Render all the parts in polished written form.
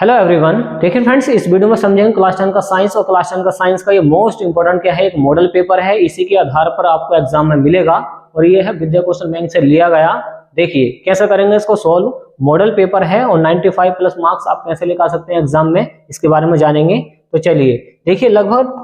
Hello everyone, देखिए friends, इस video में समझेंगे क्लास 10 का साइंस। और क्लास 10 का साइंस का ये मोस्ट इंपोर्टेंट क्या है, एक मॉडल पेपर है। इसी के आधार पर आपको एग्जाम में मिलेगा और ये है विद्या क्वेश्चन बैंक से लिया गया। देखिए कैसे करेंगे इसको सॉल्व। मॉडल पेपर है और 95 प्लस मार्क्स आप कैसे लेकर सकते हैं एग्जाम में, इसके बारे में जानेंगे। तो चलिए देखिए, लगभग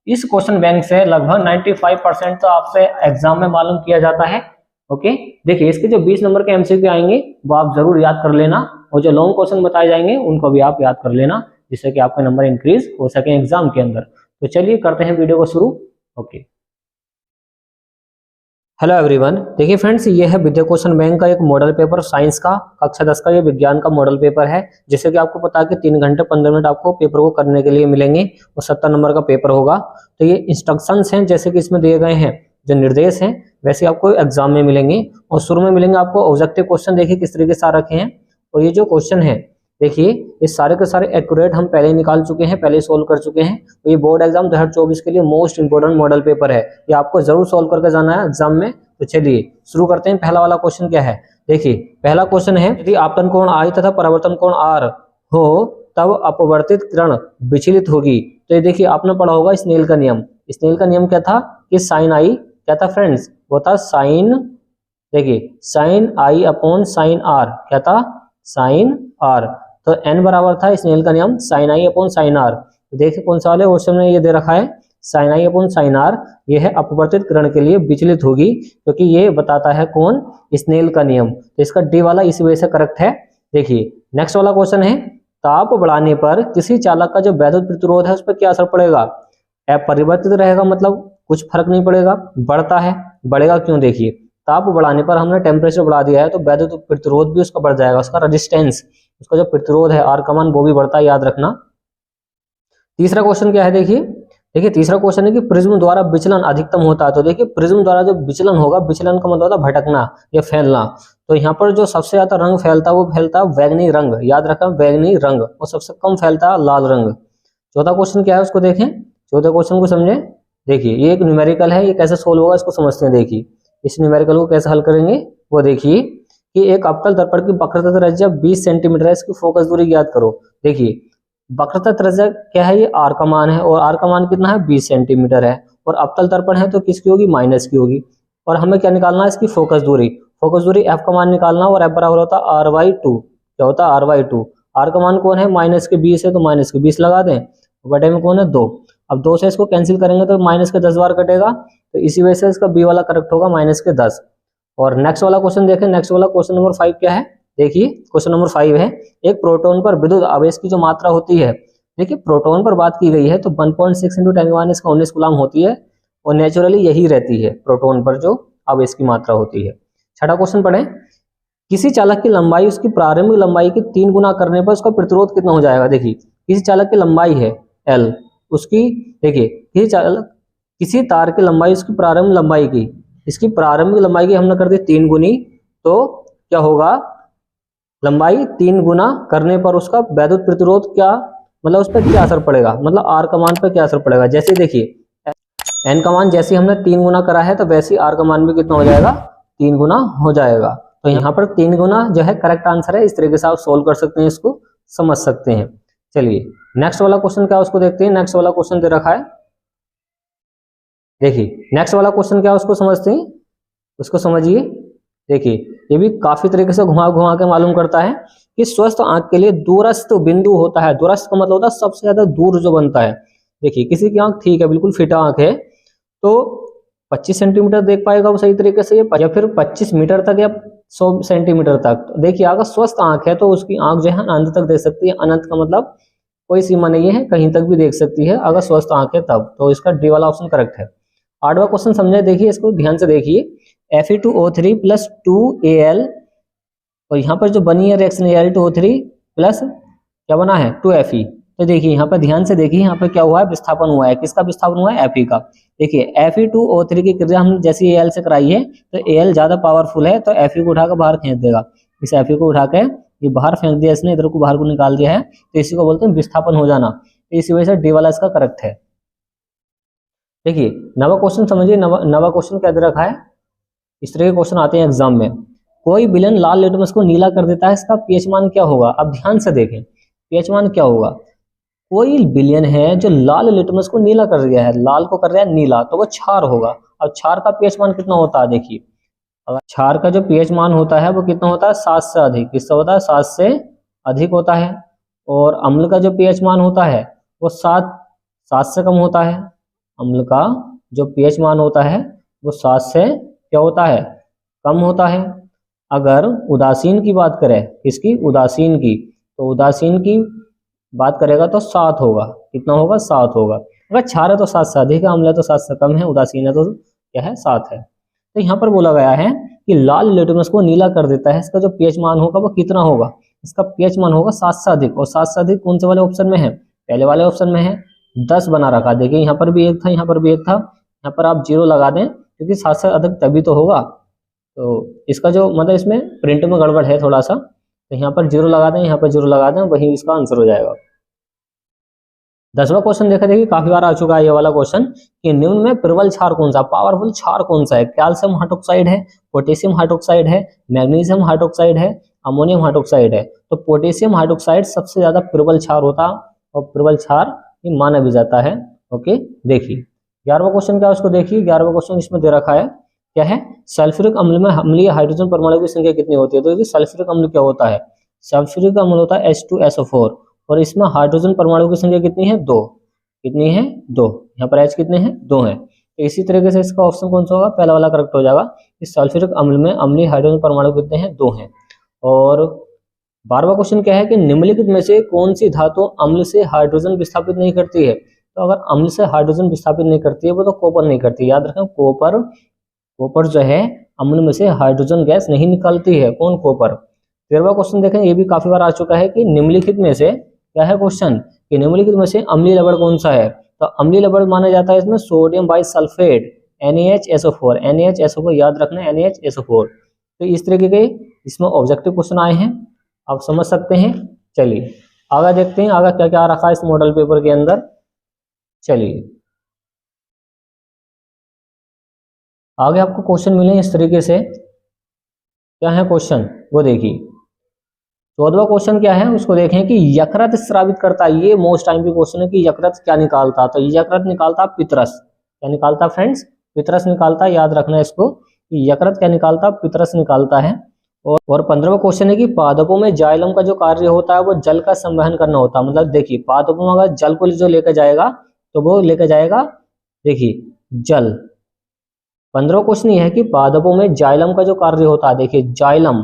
इस क्वेश्चन बैंक से लगभग 95% तो आपसे एग्जाम में मालूम किया जाता है। ओके, देखिए इसके जो 20 नंबर के एमसीक्यू आएंगे वो आप जरूर याद कर लेना, और जो लॉन्ग क्वेश्चन बताए जाएंगे उनको भी आप याद कर लेना, जिससे कि आपका नंबर इंक्रीज हो सके एग्जाम के अंदर। तो चलिए करते हैं वीडियो को शुरू। ओके, हेलो एवरीवन, देखिए फ्रेंड्स, ये है विद्या क्वेश्चन बैंक का एक मॉडल पेपर साइंस का, कक्षा 10 का ये विज्ञान का मॉडल पेपर है। जैसे कि आपको पता है कि 3 घंटे 15 मिनट आपको पेपर को करने के लिए मिलेंगे और 70 नंबर का पेपर होगा। तो ये इंस्ट्रक्शंस हैं जैसे कि इसमें दिए गए हैं, जो निर्देश हैं वैसे आपको एग्जाम में मिलेंगे। और शुरू में मिलेंगे आपको ऑब्जेक्टिव क्वेश्चन। देखिए किस तरीके से आ रखे हैं, और ये जो क्वेश्चन है देखिए ये सारे के सारे एक्यूरेट हम पहले ही निकाल चुके हैं, पहले सोल्व कर चुके हैं। तो ये बोर्ड एग्जाम 2024 के लिए मोस्ट इंपोर्टेंट मॉडल पेपर है, ये आपको जरूर सोल्व करके जाना है एग्जाम में। तो चलिए शुरू करते हैं। पहला वाला क्वेश्चन क्या है, देखिए पहला क्वेश्चन है, यदि आपतन कोण I तथा परावर्तन कोण R हो तब अपवर्तित किरण विचलित होगी। तो ये देखिए आपने पढ़ा होगा स्नेल का नियम। स्नेल का नियम क्या था कि साइन I क्या था फ्रेंड्स, वो था साइन, देखिए sine I upon sine R, क्या था साइन R। तो n बराबर था स्नेल का नियम sine I upon sine R। तो देखिए कौन सा वाले क्वेश्चन में ये दे रखा है sine I upon sine R, ये है अपवर्तित किरण के लिए विचलित होगी, क्योंकि ये बताता है कौन, स्नेल का नियम। तो इसका डी वाला इसी वजह से करेक्ट है। देखिए नेक्स्ट वाला क्वेश्चन है, ताप बढ़ाने पर किसी चालक का जो वैद्युत प्रतिरोध है उस पर क्या असर पड़ेगा। अपरिवर्तित रहेगा, मतलब कुछ फर्क नहीं पड़ेगा। बढ़ता है, बढ़ेगा क्यों, देखिए ताप बढ़ाने पर हमने टेम्परेचर बढ़ा दिया है तो वैद्युत प्रतिरोध भी उसका बढ़ जाएगा, उसका रेजिस्टेंस, उसका जो प्रतिरोध है आर का मान वो भी बढ़ता है, याद रखना। तीसरा क्वेश्चन क्या है, देखिए तीसरा क्वेश्चन है कि प्रिज्म द्वारा विचलन अधिकतम होता है। तो देखिए प्रिज्म द्वारा जो विचलन होगा, विचलन का मतलब होता है भटकना या फैलना। तो यहाँ पर जो सबसे ज्यादा रंग फैलता है वो फैलता है बैगनी रंग, याद रखना बैगनी रंग, और सबसे कम फैलता है लाल रंग। चौथा क्वेश्चन क्या है उसको देखें, चौथे क्वेश्चन को समझे। देखिए ये एक न्यूमेरिकल है, ये कैसे सोल्व होगा इसको समझते हैं। देखिए इस न्यूमेरिकल को कैसे हल करेंगे वो देखिए कि एक अवतल दर्पण की वक्रता त्रिज्या 20 सेंटीमीटर है, इसकी फोकस दूरी याद करो। देखिए वक्रता त्रिज्या क्या है, ये आर का मान है, और आर का मान कितना है 20 सेंटीमीटर है, और अवतल दर्पण है तो किसकी होगी, माइनस की होगी। और हमें क्या निकालना है, इसकी फोकस दूरी। फोकस दूरी एफ का मान निकालना, और एफ बराबर होता है r/2। क्या होता है r/2। आर का मान कौन है, माइनस के 20 है तो माइनस के 20 लगा दें, बटे में कौन है 2। अब 2 से इसको कैंसिल करेंगे तो माइनस के 10 बार कटेगा, तो इसी वजह से इसका बी वाला करेक्ट होगा, माइनस के 10। और नेक्स्ट वाला क्वेश्चन देखें, नेक्स्ट वाला क्वेश्चन नंबर 5 क्या है। देखिए क्वेश्चन नंबर 5 है, एक प्रोटॉन पर विद्युत आवेश की जो मात्रा होती है, देखिए प्रोटॉन पर बात की गई है तो 1.6 × 10⁻⁻⁹ कूलम होती है, और नेचुरली यही रहती है प्रोटॉन पर जो आवेश की मात्रा होती है। छठा क्वेश्चन पढ़ें, किसी चालक की लंबाई उसकी प्रारंभिक लंबाई के 3 गुना करने पर उसका प्रतिरोध कितना हो जाएगा। देखिए किसी चालक की लंबाई है L, उसकी देखिए किसी तार की लंबाई उसकी प्रारंभिक लंबाई की, इसकी प्रारंभिक लंबाई की हमने कर दी 3 गुनी, तो क्या होगा, लंबाई 3 गुना करने पर उसका वैद्युत प्रतिरोध क्या, मतलब उस पर क्या असर पड़ेगा, मतलब आर का मान पर क्या असर पड़ेगा। जैसे देखिए एन का मान जैसे हमने 3 गुना करा है तो वैसे आर का मान भी कितना हो जाएगा, 3 गुना हो जाएगा। तो यहाँ पर 3 गुना जो है करेक्ट आंसर है। इस तरीके से आप सोल्व कर सकते हैं, इसको समझ सकते हैं। चलिए नेक्स्ट वाला क्वेश्चन क्या है उसको देखते हैं। नेक्स्ट वाला क्वेश्चन दे रखा है, देखिए नेक्स्ट वाला क्वेश्चन क्या है उसको समझते हैं, उसको समझिए। देखिए ये भी काफी तरीके से घुमा घुमा के मालूम करता है कि स्वस्थ आंख के लिए दूरस्थ बिंदु होता है। दूरस्थ का मतलब होता है सबसे ज्यादा दूर जो बनता है। देखिए किसी की आंख ठीक है, बिल्कुल फिट आंख है, तो 25 सेंटीमीटर देख पाएगा वो सही तरीके से, या फिर 25 मीटर तक या 100 सेंटीमीटर तक। देखिए अगर स्वस्थ आंख है तो उसकी आंख जो है अनंत तक देख सकती है। अनंत का मतलब कोई सीमा नहीं है, कहीं तक भी देख सकती है अगर स्वस्थ आंख है तब। तो इसका डी वाला ऑप्शन करेक्ट है। 8वां क्वेश्चन समझे, देखिए इसको ध्यान से देखिए, Fe2O3 + 2Al, और यहाँ पर जो बनी है रिएक्शन Al2O3 प्लस क्या बना है 2Fe। तो देखिए यहाँ पर ध्यान से देखिए, यहाँ पर क्या हुआ है, विस्थापन हुआ है। किसका विस्थापन हुआ है, Fe का। देखिए Fe2O3 की क्रिया हम जैसे Al से कराई है तो Al ज्यादा पावरफुल है, तो Fe को उठाकर बाहर फेंक देगा। इस Fe को उठा के ये बाहर फेंक दिया इसने, इधर को बाहर को निकाल दिया है, तो इसी को बोलते हैं विस्थापन हो जाना। तो इसी वजह से डी वाला इसका करेक्ट है। देखिए 9वां क्वेश्चन समझिए। 9वां क्वेश्चन क्या दे रखा है, इस तरह के क्वेश्चन आते हैं एग्जाम में। कोई विलेन लाल लिटमस को नीला कर देता है, इसका पीएच मान क्या होगा। अब ध्यान से देखें, पीएच मान क्या होगा, कोई विलयन है जो लाल लिटमस को नीला कर दिया है, लाल को कर रहा है नीला, तो वो क्षार होगा। अब क्षार का पीएच मान कितना होता है, देखिए अगर क्षार का जो पीएच मान होता है वो कितना होता है, 7 से अधिक। किससे होता है, 7 से अधिक होता है। और अम्ल का जो पीएच मान होता है वो 7 से कम होता है। अम्ल का जो पीएच मान होता है वो 7 से क्या होता है, कम होता है। अगर उदासीन की बात करें, किसकी, उदासीन की, तो उदासीन की बात करेगा तो 7 होगा। कितना होगा, 7 होगा। अगर क्षार है तो 7 से अधिक है, अम्ल है तो 7 से कम है, उदासीन है तो क्या है, 7 है। तो यहाँ पर बोला गया है कि लाल लिटमस को नीला कर देता है, इसका जो पीएच मान होगा वो कितना होगा, इसका पीएच मान होगा 7 से अधिक। और 7 से अधिक कौन से वाले ऑप्शन में है, पहले वाले ऑप्शन में है। 10 बना रखा, देखिए यहाँ पर भी एक था, यहाँ पर भी एक था, यहाँ पर आप 0 लगा दें क्योंकि 7 से अधिक तभी तो होगा। तो इसका जो मतलब इसमें प्रिंट में गड़बड़ है थोड़ा सा, तो यहाँ पर 0 लगा दें, यहाँ पर 0 लगा दें, वही इसका आंसर हो जाएगा। 10वां क्वेश्चन देखिए काफी बार आ चुका है ये वाला क्वेश्चन कि निम्न में प्रबल क्षार कौन सा, पावरफुल क्षार कौन सा है। कैल्शियम हाइड्रोक्साइड है, पोटेशियम हाइड्रोक्साइड है, मैग्नीशियम हाइड्रोक्साइड है, अमोनियम हाइड्रोक्साइड है। तो पोटेशियम हाइड्रोक्साइड सबसे ज्यादा प्रबल क्षार होता और प्रबल क्षार माना भी जाता है। ओके, देखिए 11वां क्वेश्चन क्या है उसको देखिए। 11वां क्वेश्चन इसमें दे रखा है, क्या है, सल्फ्यूरिक अम्ल में अम्लीय हाइड्रोजन परमाणु की संख्या कितनी होती है। तो सल्फ्यूरिक अम्ल क्या होता है, सल्फ्यूरिक अम्ल होता है H2SO4 और इसमें हाइड्रोजन परमाणु की संख्या कितनी है, 2। कितनी है, 2। यहाँ पर H कितने हैं, 2 हैं। तो इसी तरीके से इसका ऑप्शन कौन सा होगा, पहला वाला करेक्ट हो जाएगा कि सल्फ्यूरिक अम्ल में अम्लीय हाइड्रोजन परमाणु कितने हैं, 2 हैं। और 12वां क्वेश्चन क्या है कि निम्नलिखित में से कौन सी धातु अम्ल से हाइड्रोजन विस्थापित नहीं करती है। तो अगर अम्ल से हाइड्रोजन विस्थापित नहीं करती है वो तो कॉपर नहीं करती। याद रखें, कॉपर जो है अम्ल में से हाइड्रोजन गैस नहीं निकालती है। कौन, कॉपर। 13वां क्वेश्चन देखें, ये भी काफी बार आ चुका है कि निम्नलिखित में से क्या है क्वेश्चन कि निम्नलिखित में से अम्लीय लवण कौन सा है। तो अम्लीय लवण माना जाता है इसमें सोडियम बाइसल्फेट NaHSO4। NaHSO4 याद रखना, NaHSO4। तो इस तरीके के इसमें ऑब्जेक्टिव क्वेश्चन आए हैं, आप समझ सकते हैं। चलिए आगे देखते हैं आगे क्या क्या रखा है इस मॉडल पेपर के अंदर। चलिए आगे आपको क्वेश्चन मिले इस तरीके से, क्या है क्वेश्चन वो देखिए। 14वां क्वेश्चन क्या है उसको देखें कि यकृत स्रावित करता है। ये मोस्ट टाइम की क्वेश्चन है कि यकृत क्या निकालता। तो यकृत निकालता पितरस। क्या निकालता फ्रेंड्स, पितरस निकालता। याद रखना इसको कि यकृत क्या निकालता, पितरस निकालता है। और 15वां क्वेश्चन है कि पादपों में जाइलम का जो कार्य होता है वो जल का संवहन करना होता है। मतलब देखिए पादपों में अगर जल को जो लेकर जाएगा तो वो लेकर जाएगा, देखिए जल। 15वां क्वेश्चन ये है कि पादपों में जाइलम का जो कार्य होता है, देखिए जाइलम,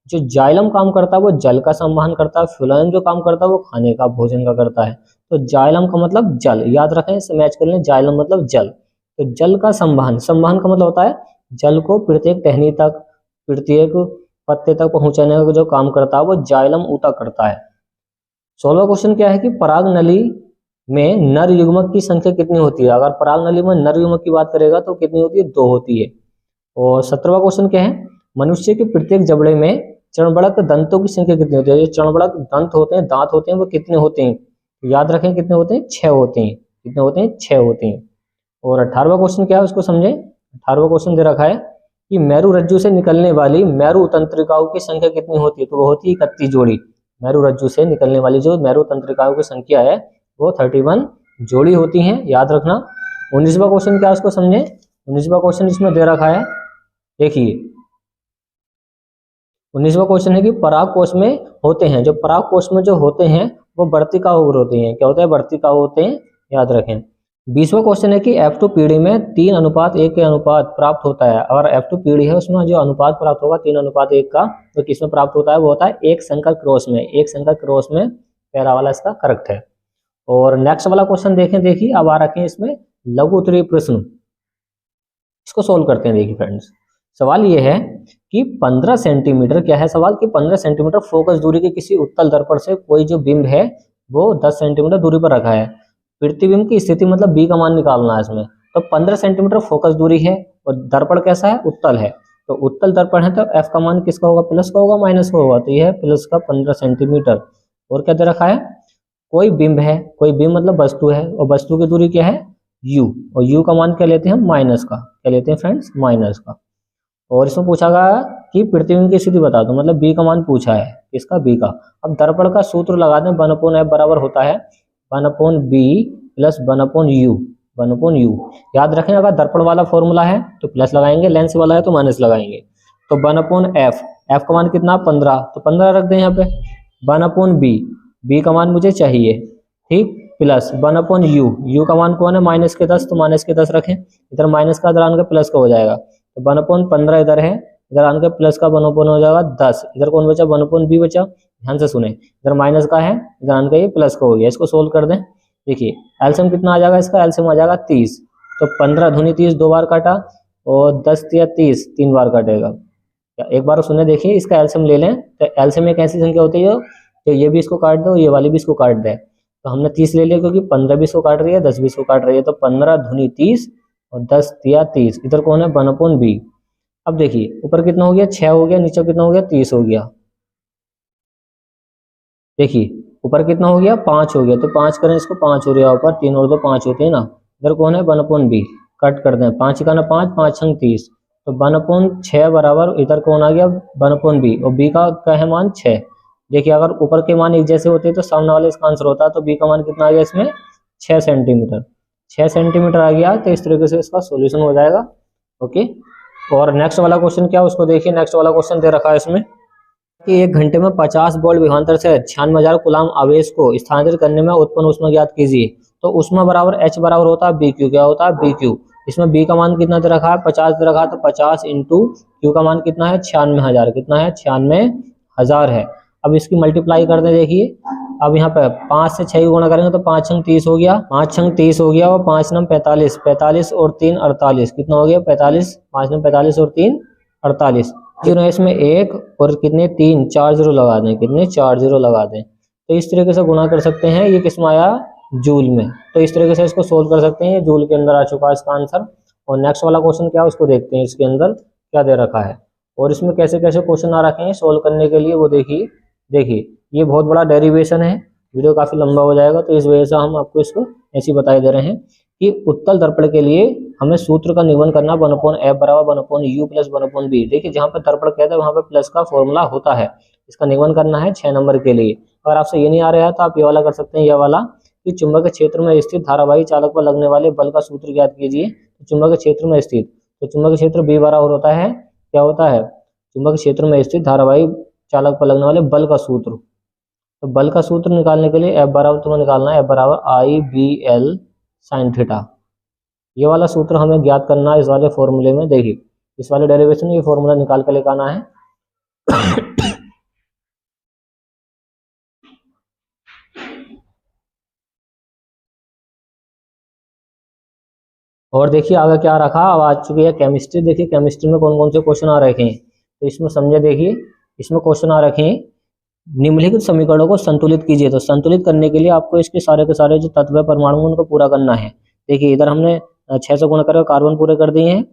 जो जाइलम काम करता है वो जल का संवहन करता है। फ्लोएम जो काम करता है वो खाने का, भोजन का करता है। तो जाइलम का मतलब जल, याद रखें, इसे मैच कर लें, जाइलम मतलब जल। तो जल का संवहन, संवहन का मतलब होता है जल को प्रत्येक टहनी तक, प्रत्येक पत्ते तक पहुंचाने का जो काम करता है वो जाइलम ऊतक करता है। 16वां क्वेश्चन क्या है कि पराग नली में नर युग्मक की संख्या कितनी होती है। अगर पराग नली में नर युग्मक की बात करेगा तो कितनी होती है, 2 होती है। और 17वां क्वेश्चन क्या है, मनुष्य के प्रत्येक जबड़े में चरणबड़क दंतों की संख्या कितनी होती है। जो चरणबड़क दंत होते हैं, दांत होते हैं, वो कितने होते हैं, याद रखें कितने होते हैं, 6 होते हैं। कितने होते हैं, 6 होते हैं। और 18वां क्वेश्चन क्या है उसको समझे। 18वां क्वेश्चन दे रखा है कि मेरु रज्जु से निकलने वाली मेरु तंत्रिकाओं की संख्या कितनी होती है। तो वो होती है 31 जोड़ी। मेरु रज्जु से निकलने वाली जो मेरु तंत्रिकाओं की संख्या है वो 31 जोड़ी होती है, याद रखना। 19वां क्वेश्चन क्या है उसको समझे। 19वां क्वेश्चन इसमें दे रखा है, देखिए 19वां क्वेश्चन है कि पराग कोश में होते हैं, जो पराग कोश में जो होते हैं वो वर्तिका उग्र होते हैं। क्या होते हैं, वर्तिका होते हैं, याद रखें। 20वां क्वेश्चन है कि F2 पीढ़ी में 3:1 के अनुपात प्राप्त होता है। अगर F2 पीढ़ी है उसमें जो अनुपात प्राप्त होगा 3:1 का, तो किसमें प्राप्त होता है, वो होता है एक संकर क्रॉस में। एक संकर क्रॉस में पहला वाला इसका करेक्ट है। और नेक्स्ट वाला क्वेश्चन देखें, देखिए अब आ रखे हैं इसमें लघु उत्तरीय प्रश्न, इसको सोल्व करते हैं। देखिए फ्रेंड्स सवाल ये है कि 15 सेंटीमीटर, क्या है सवाल कि 15 सेंटीमीटर फोकस दूरी के किसी उत्तल दर्पण से कोई जो बिंब है वो 10 सेंटीमीटर दूरी पर रखा है। प्रतिबिंब की स्थिति मतलब बी का मान निकालना है इसमें। तो 15 सेंटीमीटर फोकस दूरी है और दर्पण कैसा है, उत्तल है। तो उत्तल दर्पण है तो एफ का मान किसका होगा, प्लस का होगा माइनस का होगा। तो यह है प्लस का 15 सेंटीमीटर। और क्या दे रखा है, कोई बिंब है, कोई बिंब मतलब वस्तु है और वस्तु की दूरी क्या है, u, और u का मान क्या लेते हैं हम, माइनस का। क्या लेते हैं फ्रेंड्स, माइनस का। और इसमें पूछा गया कि प्रतिबिंब की स्थिति बता दो, मतलब बी का मान पूछा है, इसका बी का। अब दर्पण का सूत्र लगा दें, 1/f बराबर होता है 1/b प्लस 1/u, 1/u। याद रखें, अगर दर्पण वाला फॉर्मूला है तो प्लस लगाएंगे, लेंस वाला है तो माइनस लगाएंगे। तो 1/f, f का मान कितना 15, तो 15 रख दें यहाँ पे। 1/b, b का मान मुझे चाहिए, ठीक, प्लस 1/u, u का मान कौन है माइनस के 10, तो माइनस के 10 रखें। इधर माइनस का इधर आने के प्लस का हो जाएगा, तो 1/15 इधर है, इधर आने के प्लस का 1/, हो जाएगा 10। इधर कौन बचा 1/b बचा, ध्यान से सुने, इधर माइनस का है, इधर आने का ये प्लस का हो गया। इसको सोल्व कर दें, देखिए एलसीएम कितना आ जाएगा इसका, एलसीएम आ जाएगा 30। तो 15 दूनी 30 2 बार काटा, और 10 या 30 3 बार काटेगा। एक बार सुने, देखिए इसका एलसीएम ले लें, तो एलसीएम एक ऐसी संख्या होती है जो ये भी इसको काट दो, ये वाली भी इसको काट दे। तो हमने 30 ले लिया, क्योंकि 15 भी इसको काट रही है, 10 भी इसको काट रही है, तो 15 दूनी 30 और 10 या 30। इधर कौन है 1/b। अब देखिए ऊपर कितना हो गया 6 हो गया, नीचे कितना हो गया 30 हो गया। देखिए ऊपर कितना हो गया 5 हो गया, तो 5 करें इसको, 5 हो गया ऊपर, 3 और 2 5 होते हैं ना। इधर कौन है 1/b, कट कर दें, 5 का ना 5, 5 छंग 30, तो 1/6 बराबर इधर कौन आ गया 1/b, और b का क्या है मान 6। देखिए अगर ऊपर के मान एक जैसे होते तो सामने वाले इसका आंसर होता, तो b का मान कितना आ गया इसमें 6 सेंटीमीटर, 6 सेंटीमीटर आ गया। तो इस तरीके से इसका सोल्यूशन हो जाएगा। ओके, और नेक्स्ट वाला क्वेश्चन क्या है उसको देखिए। नेक्स्ट वाला क्वेश्चन दे रखा है इसमें कि 1 घंटे में 50 वोल्ट विभवांतर से 96,000 कूलाम आवेश को स्थानांतरित करने में उत्पन्न ऊष्मा ज्ञात कीजिए। तो ऊष्मा बराबर H बराबर होता है BQ, क्या होता है BQ। इसमें B का मान कितना दे रखा है 50 दे रखा है, तो 50 इंटू Q का मान कितना है 96,000, कितना है 96,000 है। अब इसकी मल्टीप्लाई कर दें, देखिए अब यहाँ पे 5 से 6 गुणा करेंगे तो 5 छंग 30 हो गया, 5 छंग 30 हो गया, और 5 नम 45, 45 और 3 48, कितना हो गया 45, 5 नम 45 और 3 48। जीरो है इसमें 1 और कितने 3, 4 जीरो लगा दें, कितने 4 जीरो लगा दें। तो इस तरीके से गुणा कर सकते हैं। ये किसमें आया जूल में, तो इस तरीके से इसको सोल्व कर सकते हैं। जूल के अंदर आ चुका है इसका आंसर। और नेक्स्ट वाला क्वेश्चन क्या है उसको देखते हैं, इसके अंदर क्या दे रखा है और इसमें कैसे कैसे क्वेश्चन आ रखे हैं सोल्व करने के लिए, वो देखिए। देखिए ये बहुत बड़ा डेरिवेशन है, वीडियो काफी लंबा हो जाएगा, तो इस वजह से हम आपको इसको ऐसे बताए दे रहे हैं कि उत्तल दर्पण के लिए हमें सूत्र का निगमन करना 1/f बराबर 1/u प्लस 1/b। देखिए जहाँ पे दर्पण कहते हैं वहाँ पे प्लस का फॉर्मूला होता है, इसका निगमन करना है 6 नंबर के लिए। अगर आपसे ये नहीं आ रहा है तो आप ये वाला कर सकते हैं, यह वाला कि चुंबकीय क्षेत्र में स्थित धारावाही चालक पर लगने वाले बल का सूत्र ज्ञात कीजिए। तो चुंबकीय क्षेत्र में स्थित, तो चुंबकीय क्षेत्र B बराबर होता है, क्या होता है चुंबकीय क्षेत्र में स्थित धारावाही चालक पर लगने वाले बल का सूत्र। तो बल का सूत्र निकालने के लिए F बराबर तुम्हें निकालना है F बराबर IBL sin थीटा। ये वाला सूत्र हमें ज्ञात करना है इस वाले फॉर्मूले में। देखिए इस वाले डेरिवेशन में ये फॉर्मूला निकाल के लेकर आना है। और देखिए आगे क्या रखा, अब आ चुकी है केमिस्ट्री। देखिए केमिस्ट्री में कौन कौन से क्वेश्चन आ रखे हैं, तो इसमें समझे। देखिए इसमें क्वेश्चन आ रखे हैं निम्नलिखित समीकरणों को संतुलित कीजिए। तो संतुलित करने के लिए आपको इसके सारे के सारे जो तत्व है परमाणु उनको पूरा करना है। देखिए इधर हमने 6 से गुणा करके कार्बन पूरे कर दिए हैं,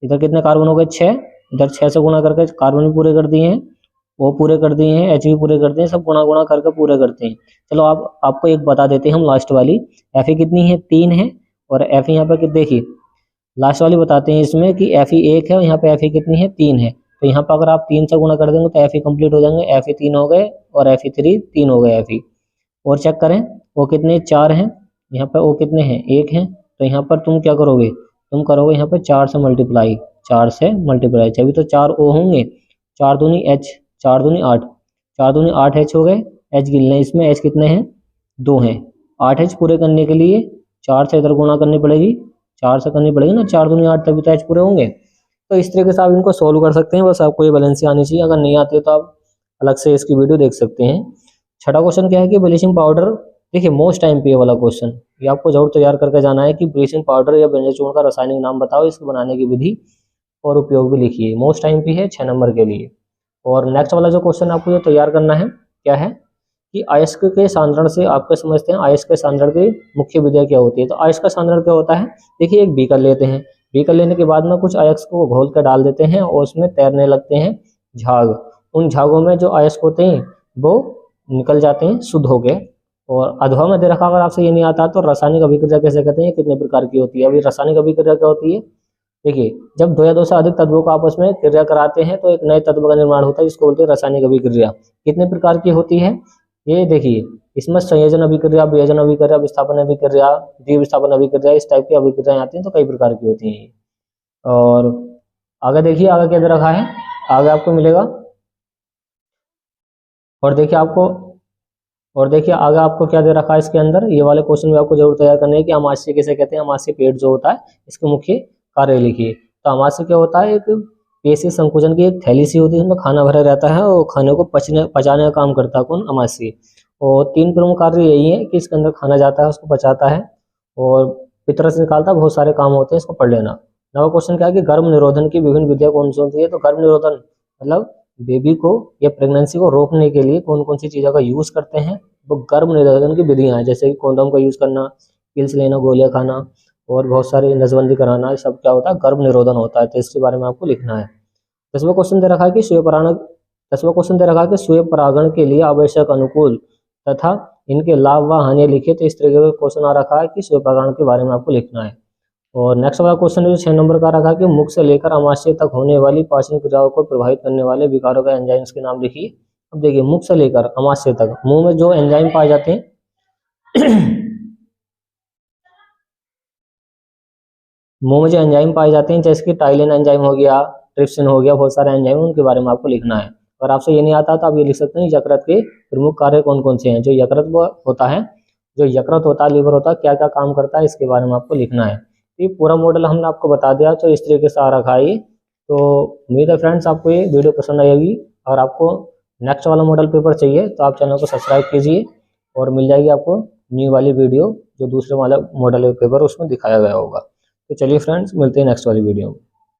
इधर कितने कार्बन हो गए 6, इधर 6 से गुणा करके कार्बन भी पूरे कर दिए हैं, वो पूरे कर दिए हैं, H भी पूरे कर दिए हैं, सब गुणा गुणा करके पूरे करते हैं। चलो आप आपको एक बता देते हैं हम लास्ट वाली, Fe कितनी है 3 है, और Fe यहाँ पे देखिए लास्ट वाली बताते हैं इसमें कि Fe 1 है और यहाँ पे Fe कितनी है 3 है। तो यहाँ पर अगर आप 3 से गुणा कर देंगे तो Fe कंप्लीट हो जाएंगे, Fe 3 हो गए और Fe 3 हो गए Fe। और चेक करें वो कितने 4 हैं, यहाँ पे वो कितने हैं 1 हैं। तो यहाँ पर तुम क्या करोगे, तुम करोगे यहाँ पे 4 से मल्टीप्लाई, 4 से मल्टीप्लाई, तभी तो 4 O होंगे, 4 दूनी H, 4 दूनी 8, 4 दूनी 8 H हो गए। H गिनना है इसमें, H कितने हैं 2 हैं। 8 H पूरे करने के लिए 4 से इधर गुणा करनी पड़ेगी, 4 से करनी पड़ेगी ना, 4 दूनी 8 तभी तो H पूरे होंगे। तो इस तरीके से आप इनको सोल्व कर सकते हैं, बस आपको ये बैलेंसी आनी चाहिए। अगर नहीं आती है तो आप अलग से इसकी वीडियो देख सकते हैं। छठा क्वेश्चन क्या है कि ब्लीचिंग पाउडर, देखिए मोस्ट टाइम पे वाला क्वेश्चन, ये आपको जरूर तैयार करके जाना है कि ब्लीचिंग पाउडर या व्यंजन चूर्ण का रासायनिक नाम बताओ, इसके बनाने की विधि और उपयोग भी लिखिए। मोस्ट टाइम पे है 6 नंबर के लिए। और नेक्स्ट वाला जो क्वेश्चन आपको जो तैयार करना है क्या है कि अयस्क के सांद्रण से आपके समझते हैं अयस्क के सांद्रण की मुख्य विधि क्या होती है। तो अयस्क का सांद्रण क्या होता है, देखिए एक बीकर लेते हैं, बीकर लेने के बाद में कुछ अयस्क को घोल कर डाल देते हैं और उसमें तैरने लगते हैं झाग। उन झागों में जो अयस्क होते हैं वो निकल जाते हैं शुद्ध हो गए। और अधवा में दे रखा, अगर आपसे ये नहीं आता तो रासायनिक अभिक्रिया कैसे कहते हैं, कितने प्रकार की होती है। अभी रासायनिक अभिक्रिया क्या होती है, देखिए, जब दो या दो से अधिक तत्वों को आपस में क्रिया कराते हैं तो एक नए तत्व का निर्माण होता है, जिसको बोलते हैं रासायनिक अभिक्रिया। कितने प्रकार की होती है ये देखिए, इसमें संयोजन अभिक्रिया, वियोजन अभिक्रिया, विस्थापन अभिक्रिया, द्विविस्थापन अभिक्रिया, इस टाइप की अभिक्रियाएं आती हैं, तो कई प्रकार की होती हैं। और आगे देखिए, आगे क्या दे रखा है, आगे आपको मिलेगा। और देखिए आगे आपको क्या दे रखा है इसके अंदर, ये वाले क्वेश्चन भी आपको जरूर तैयार करने हैं कि अमाशय किसे कहते हैं। अमाशय पेट जो होता है, इसके मुख्य कार्य लिखिए। तो अमाशय क्या होता है, एक पेशीय संकुचन की एक थैली सी होती है, इसमें खाना भरा रहता है और खाने को पचाने का काम करता है कौन, अमाशय। और तीन प्रमुख कार्य यही है कि इसके अंदर खाना जाता है, उसको पचाता है और पितर से निकालता है, बहुत सारे काम होते हैं, इसको पढ़ लेना। नवा क्वेश्चन क्या है कि गर्भ निरोधन की विभिन्न विधियां कौन सी होती है। तो गर्भ निरोधन मतलब बेबी को या प्रेगनेंसी को रोकने के लिए कौन कौन सी चीज़ों का यूज करते हैं, वो गर्भ निरोधन की विधियां हैं। जैसे कि कॉन्डोम का यूज करना, पिल्स लेना, गोलियां खाना और बहुत सारे नसबंदी कराना, ये सब क्या होता है, गर्भ निरोधन होता है। तो इसके बारे में आपको लिखना है। दसवां क्वेश्चन दे रखा है कि स्वीय परागण के लिए आवश्यक अनुकूल तथा इनके लाभ व हानि लिखे। तो इस तरीके का क्वेश्चन आ रखा है कि स्वीय परागण के बारे में आपको लिखना है। और नेक्स्ट वाला क्वेश्चन जो 6 नंबर का रखा है कि मुख से लेकर अमाशय तक होने वाली पाचन क्रियाओं को प्रभावित करने वाले विकारों का एंजाइम्स के नाम लिखिए। अब देखिए, मुख से लेकर अमाशय तक मुंह में जो एंजाइम पाए जाते हैं मुंह में जो एंजाइम पाए जाते हैं, जैसे कि टाइलिन एंजाइम हो गया, ट्रिप्सिन हो गया, बहुत सारे एंजाइम, उनके बारे में आपको लिखना है। और आपसे ये नहीं आता तो आप ये लिख सकते हैं यकृत के प्रमुख कार्य कौन कौन से हैं। जो यकृत होता है, लीवर होता है, क्या क्या काम करता है, इसके बारे में आपको लिखना है। ये पूरा मॉडल हमने आपको बता दिया, तो इस तरीके से आ रखा है। तो उम्मीद है फ्रेंड्स आपको ये वीडियो पसंद आएगी। और आपको नेक्स्ट वाला मॉडल पेपर चाहिए तो आप चैनल को सब्सक्राइब कीजिए और मिल जाएगी आपको न्यू वाली वीडियो, जो दूसरे वाला मॉडल पेपर उसमें दिखाया गया होगा। तो चलिए फ्रेंड्स, मिलते हैं नेक्स्ट वाली वीडियो में।